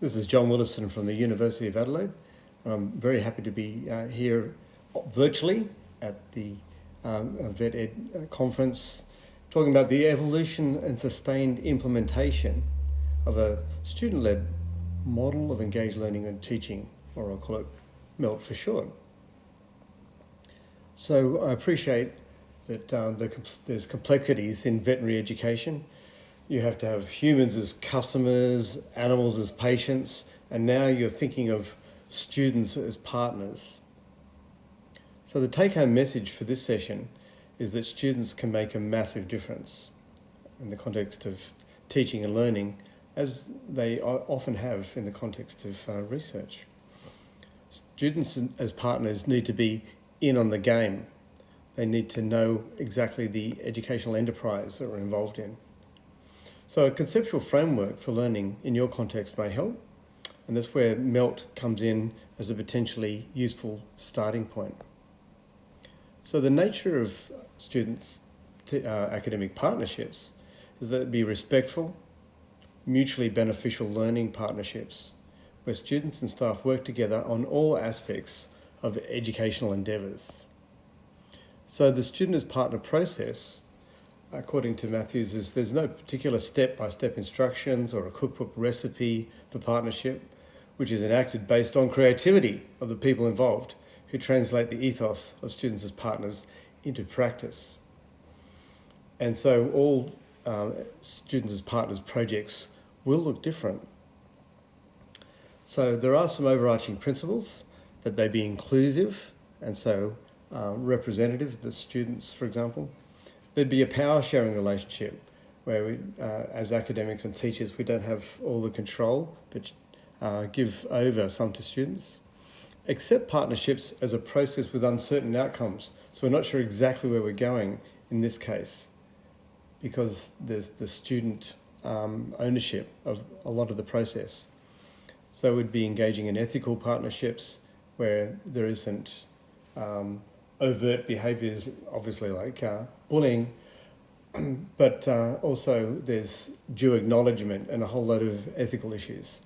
This is John Willison from the University of Adelaide. I'm very happy to be here virtually at the VetEd conference, talking about the evolution and sustained implementation of a student-led model of engaged learning and teaching, or I'll call it MELT for short. So I appreciate that there's complexities in veterinary education. You have to have humans as customers, animals as patients, and now you're thinking of students as partners. So the take-home message for this session is that students can make a massive difference in the context of teaching and learning, as they often have in the context of research. Students as partners need to be in on the game. They need to know exactly the educational enterprise that we're involved in. So a conceptual framework for learning in your context may help, and that's where MELT comes in as a potentially useful starting point. So the nature of students' academic partnerships is that it be respectful, mutually beneficial learning partnerships where students and staff work together on all aspects of educational endeavours. So the student as partner process, according to Matthews, is there's no particular step-by-step instructions or a cookbook recipe for partnership, which is enacted based on creativity of the people involved who translate the ethos of students as partners into practice. And so all students as partners projects will look different. So there are some overarching principles that they be inclusive and so representative of the students, for example. There'd be a power-sharing relationship where we, as academics and teachers, we don't have all the control, but give over some to students. Accept partnerships as a process with uncertain outcomes. So we're not sure exactly where we're going in this case, because there's the student ownership of a lot of the process. So we'd be engaging in ethical partnerships where there isn't overt behaviours, obviously like bullying, but also there's due acknowledgement and a whole load of ethical issues.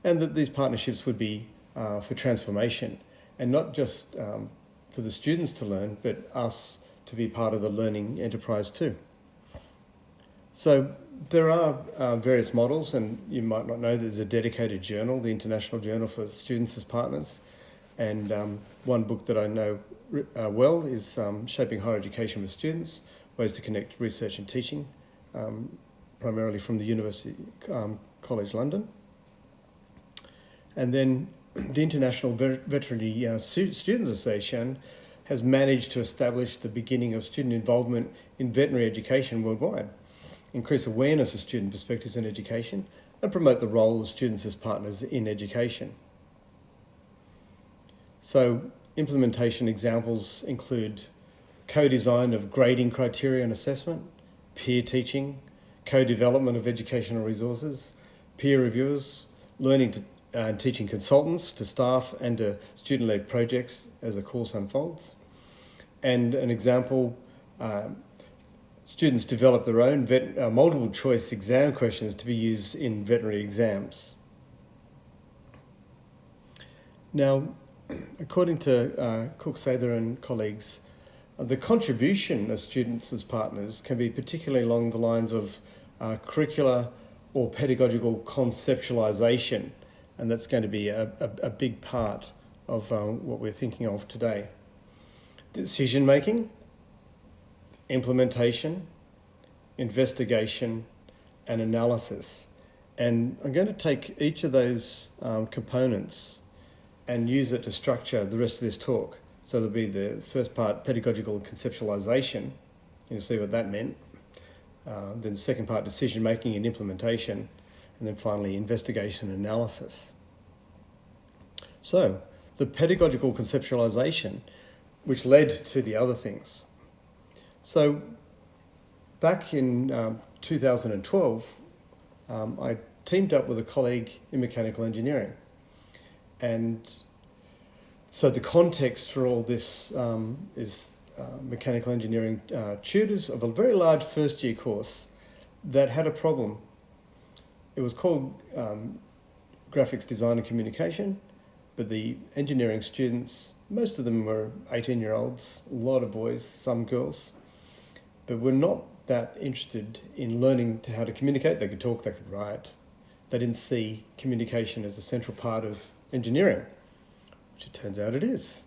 And that these partnerships would be for transformation, and not just for the students to learn, but us to be part of the learning enterprise too. So there are various models, and you might not know there's a dedicated journal, the International Journal for Students as Partners, and one book that I know well is Shaping Higher Education with Students, Ways to Connect Research and Teaching, primarily from the University College London. And then the International Veterinary Students Association has managed to establish the beginning of student involvement in veterinary education worldwide, increase awareness of student perspectives in education, and promote the role of students as partners in education. So implementation examples include co-design of grading criteria and assessment, peer teaching, co-development of educational resources, peer reviewers, learning and teaching consultants to staff and to student-led projects as the course unfolds. And an example, students develop their own multiple choice exam questions to be used in veterinary exams. Now, according to Cook, Sather and colleagues, the contribution of students as partners can be particularly along the lines of curricular or pedagogical conceptualisation, and that's going to be a big part of what we're thinking of today. Decision making, implementation, investigation, and analysis. And I'm going to take each of those components and use it to structure the rest of this talk. So there'll be the first part, pedagogical conceptualisation. You'll see what that meant. Then the second part, decision making and implementation. And then finally, investigation and analysis. So the pedagogical conceptualisation, which led to the other things. So back in 2012, I teamed up with a colleague in mechanical engineering. And so the context for all this is mechanical engineering tutors of a very large first-year course that had a problem. It was called graphics design and communication, but the engineering students, most of them were 18-year-olds, a lot of boys, some girls, but were not that interested in learning how to communicate. They could talk, they could write. They didn't see communication as a central part of engineering, which it turns out it is.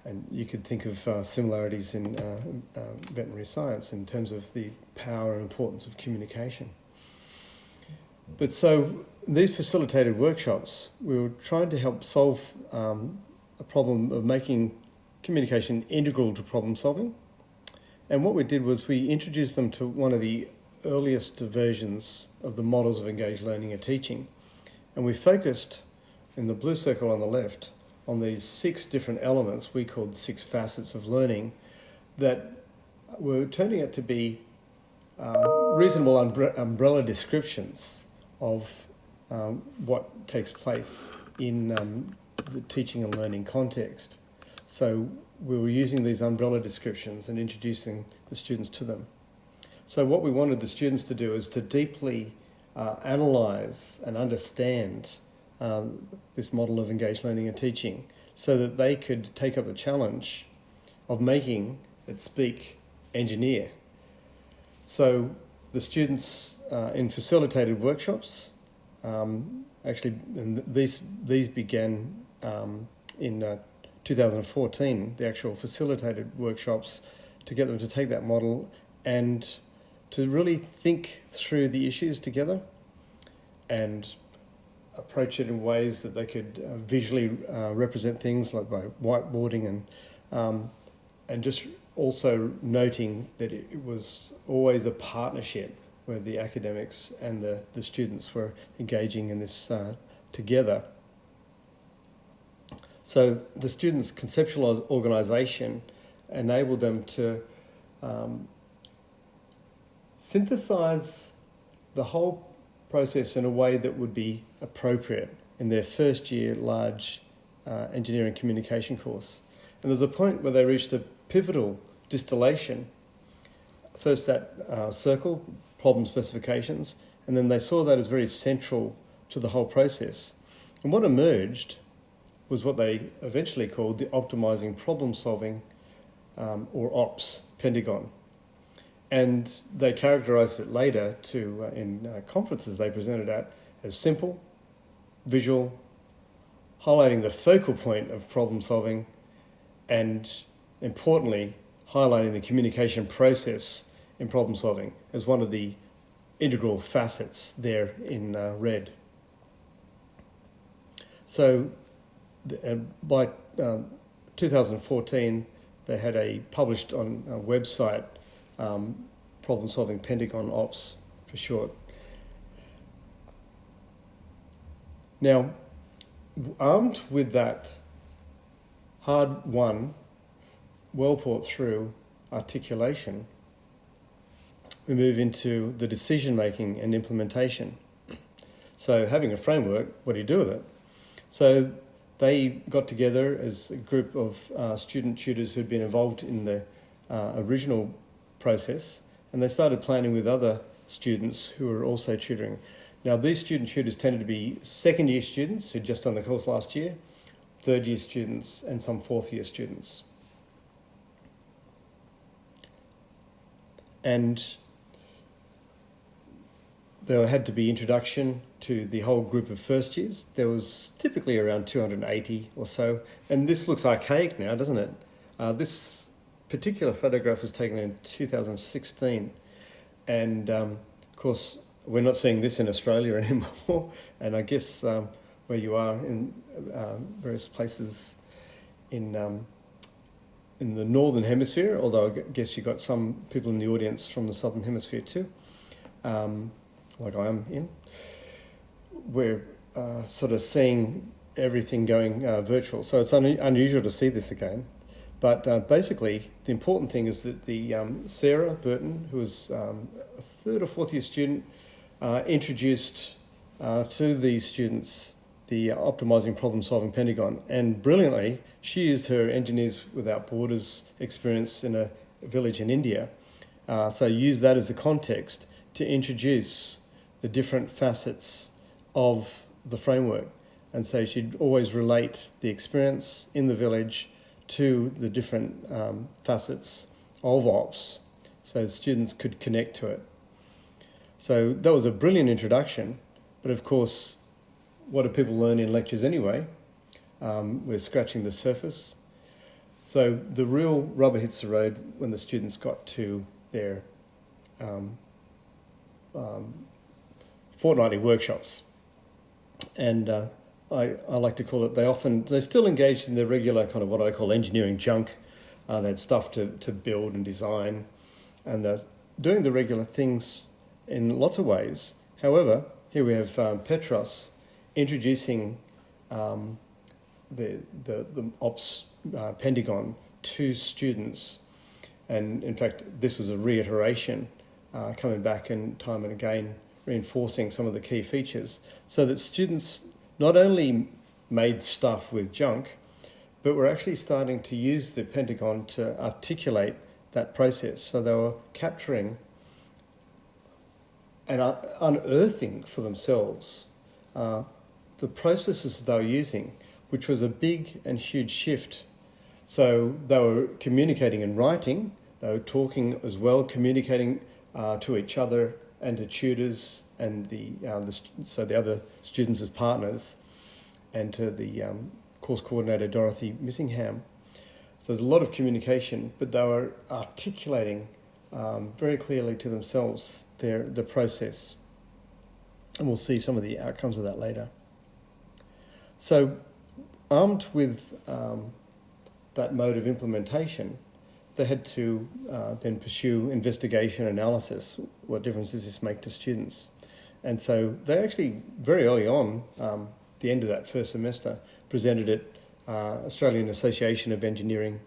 And you could think of similarities in veterinary science in terms of the power and importance of communication. But so these facilitated workshops, we were trying to help solve a problem of making communication integral to problem solving. And what we did was we introduced them to one of the earliest versions of the models of engaged learning and teaching. And we focused, in the blue circle on the left, on these 6 different elements we called 6 facets of learning that were turning out to be reasonable umbrella descriptions of what takes place in the teaching and learning context. So we were using these umbrella descriptions and introducing the students to them. So what we wanted the students to do is to deeply analyse and understand this model of engaged learning and teaching so that they could take up the challenge of making it speak engineer. So the students in facilitated workshops, actually these began in 2014, the actual facilitated workshops, to get them to take that model and to really think through the issues together and approach it in ways that they could visually represent things, like by whiteboarding and just also noting that it was always a partnership where the academics and the students were engaging in this together. So the students' conceptual organisation enabled them to synthesise the whole process in a way that would be appropriate in their first year large engineering communication course. And there's a point where they reached a pivotal distillation. First that circle, problem specifications, and then they saw that as very central to the whole process. And what emerged was what they eventually called the optimizing problem solving, or OPS, Pentagon. And they characterized it later in conferences they presented at as simple, visual, highlighting the focal point of problem solving, and importantly, highlighting the communication process in problem solving as one of the integral facets there in red. So by 2014, they had published on a website, Problem Solving Pentagon Ops for short. Now, armed with that hard-won, well thought through articulation, we move into the decision-making and implementation. So having a framework, what do you do with it? So they got together as a group of student tutors who'd been involved in the original process, and they started planning with other students who were also tutoring. Now, these student tutors tended to be second-year students who'd just done the course last year, third-year students, and some fourth-year students. And there had to be introduction to the whole group of first years. There was typically around 280 or so, and this looks archaic now, doesn't it? This particular photograph was taken in 2016, and of course we're not seeing this in Australia anymore, and I guess where you are in various places in the northern hemisphere, although I guess you've got some people in the audience from the southern hemisphere too, like I am in, we're sort of seeing everything going virtual. So it's unusual to see this again. But basically, the important thing is that the Sarah Burton, who was a third or fourth year student, introduced to these students the optimizing problem solving Pentagon. And brilliantly, she used her Engineers Without Borders experience in a village in India. So used that as the context to introduce the different facets of the framework. And so she'd always relate the experience in the village to the different facets of ops, so students could connect to it. So that was a brilliant introduction, but of course, what do people learn in lectures anyway? We're scratching the surface. So the real rubber hits the road when the students got to their fortnightly workshops. And I like to call it, they're still engaged in the regular kind of what I call engineering junk. They had stuff to build and design, and they're doing the regular things in lots of ways. However, here we have Petros introducing the ops Pentagon to students, and in fact this was a reiteration, coming back and time and again reinforcing some of the key features, so that students not only made stuff with junk, but were actually starting to use the Pentagon to articulate that process. So they were capturing and unearthing for themselves the processes they were using, which was a big and huge shift. So they were communicating in writing, they were talking as well, communicating to each other and to tutors and the other students as partners, and to the course coordinator Dorothy Missingham. So there's a lot of communication, but they were articulating very clearly to themselves the process. And we'll see some of the outcomes of that later. So armed with that mode of implementation, they had to then pursue investigation analysis. What difference does this make to students? And so they actually, very early on, the end of that first semester, presented at Australian Association of Engineering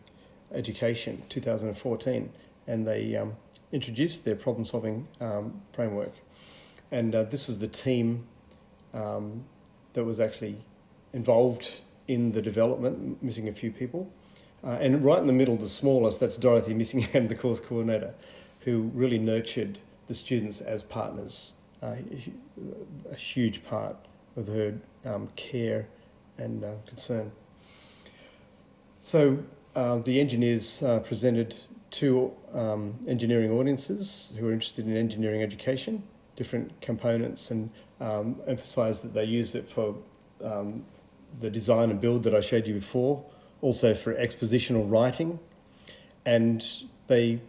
Education 2014, and they introduced their problem-solving framework. And this was the team that was actually involved in the development, missing a few people. And right in the middle, the smallest, that's Dorothy Missingham, the course coordinator, who really nurtured the students as partners, a huge part of her care and concern. So the engineers presented to engineering audiences who were interested in engineering education, different components, and emphasised that they used it for the design and build that I showed you before, also for expositional writing, and they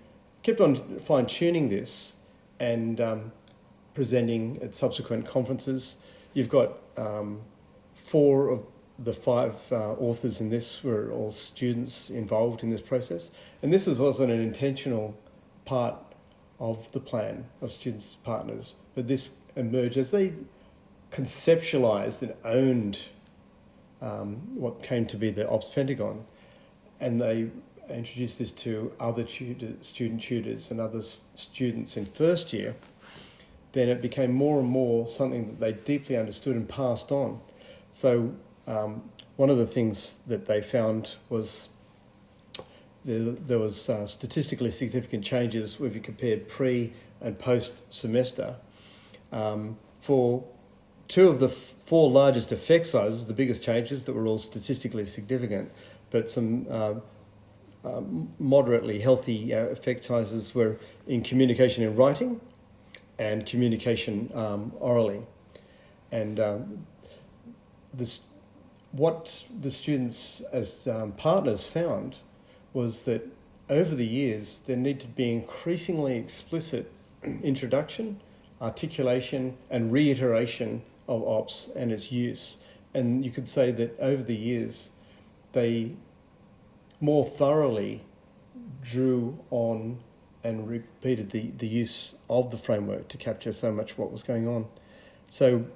kept on fine-tuning this and presenting at subsequent conferences. You've got 4 of the 5 authors in this were all students involved in this process, and this wasn't an intentional part of the plan of students as partners, but this emerged as they conceptualised and owned what came to be the Ops Pentagon, and they introduced this to other student tutors and other students in first year. Then it became more and more something that they deeply understood and passed on. So one of the things that they found was there was statistically significant changes if you compared pre and post semester. For 2 of the 4 largest effect sizes, the biggest changes that were all statistically significant, but some moderately healthy effect sizes were in communication in writing and communication orally. And what the students as partners found was that over the years there needed to be increasingly explicit introduction, articulation and reiteration of ops and its use. And you could say that over the years they more thoroughly drew on and repeated the use of the framework to capture so much what was going on. So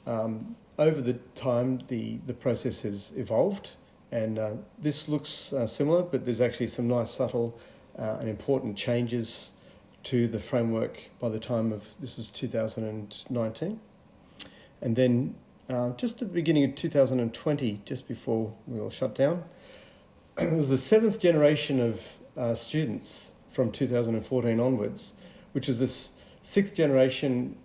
over the time the process has evolved, and this looks similar, but there's actually some nice subtle and important changes to the framework by the time of, this is 2019. And then just at the beginning of 2020, just before we all shut down, it was the 7th generation of students from 2014 onwards, which was this 6th generation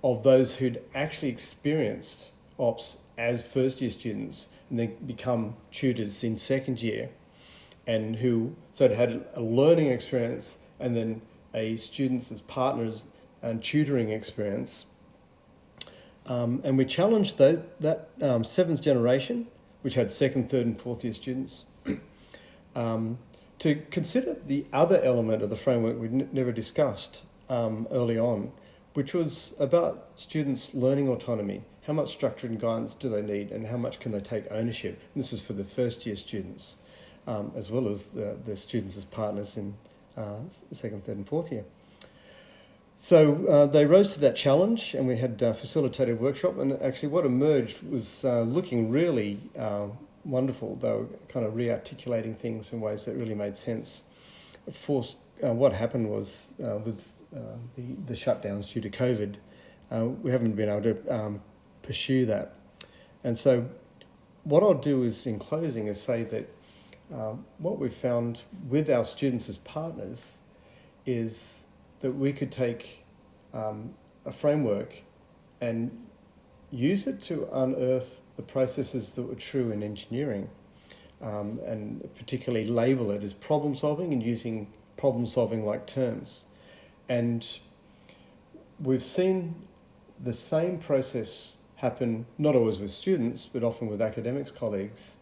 of those who'd actually experienced ops as first year students and then become tutors in second year, and who so had a learning experience and then a students as partners and tutoring experience. And we challenged that seventh generation, which had second, third and fourth year students, to consider the other element of the framework we never discussed early on, which was about students' learning autonomy. How much structure and guidance do they need, and how much can they take ownership? And this is for the first year students, as well as the students as partners in second, third and fourth year. So they rose to that challenge, and we had a facilitated workshop, and actually what emerged was looking really wonderful. They were kind of re-articulating things in ways that really made sense. What happened was with the shutdowns due to COVID, we haven't been able to pursue that. And so what I'll do is, in closing, is say that what we've found with our students as partners is that we could take a framework and use it to unearth the processes that were true in engineering, and particularly label it as problem solving and using problem solving like terms. And we've seen the same process happen, not always with students, but often with academics colleagues.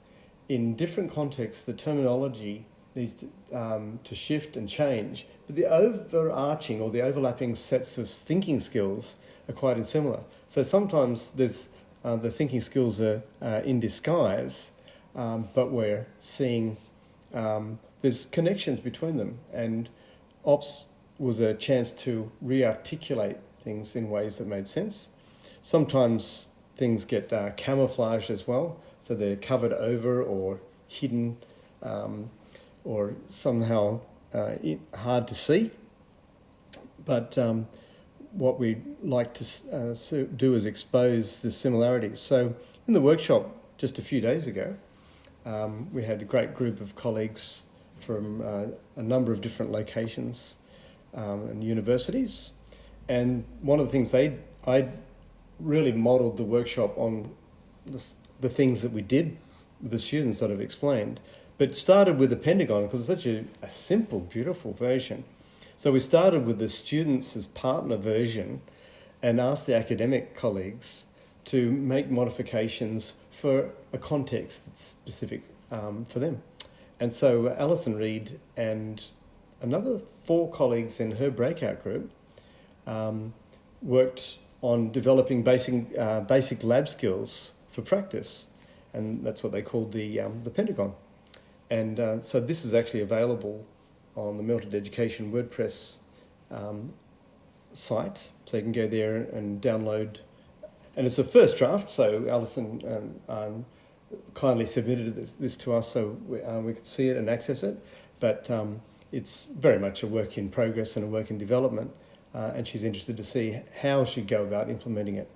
In different contexts, the terminology needs to shift and change, but the overarching or the overlapping sets of thinking skills are quite similar. So sometimes there's the thinking skills are in disguise, but we're seeing there's connections between them, and ops was a chance to re-articulate things in ways that made sense. Sometimes things get camouflaged as well, so they're covered over or hidden or somehow hard to see. But what we'd like to do is expose the similarities. So in the workshop just a few days ago, we had a great group of colleagues from a number of different locations and universities. And one of the things I really modelled the workshop on the things that we did with the students that I've explained, but started with the Pentagon because it's such a simple, beautiful version. So we started with the students as partner version and asked the academic colleagues to make modifications for a context that's specific for them. And so Alison Reed and another 4 colleagues in her breakout group worked on developing basic lab skills for practice, and that's what they called the Pentagon. And so this is actually available on the Melted Education WordPress site, so you can go there and download. And it's a first draft, so Alison kindly submitted this to us so we could see it and access it, but it's very much a work in progress and a work in development, and she's interested to see how she'd go about implementing it.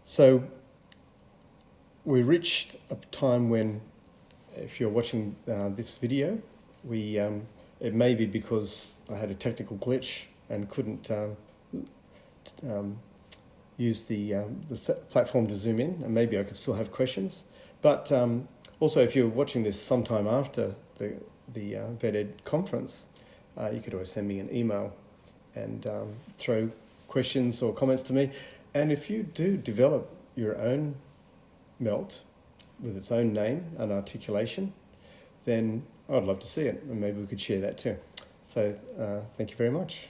So we reached a time when, if you're watching this video, it may be because I had a technical glitch and couldn't use the platform to zoom in, and maybe I could still have questions. But also, if you're watching this sometime after the VetEd conference, you could always send me an email and throw questions or comments to me. And if you do develop your own MELT with its own name and articulation, then I'd love to see it, and maybe we could share that too. So thank you very much.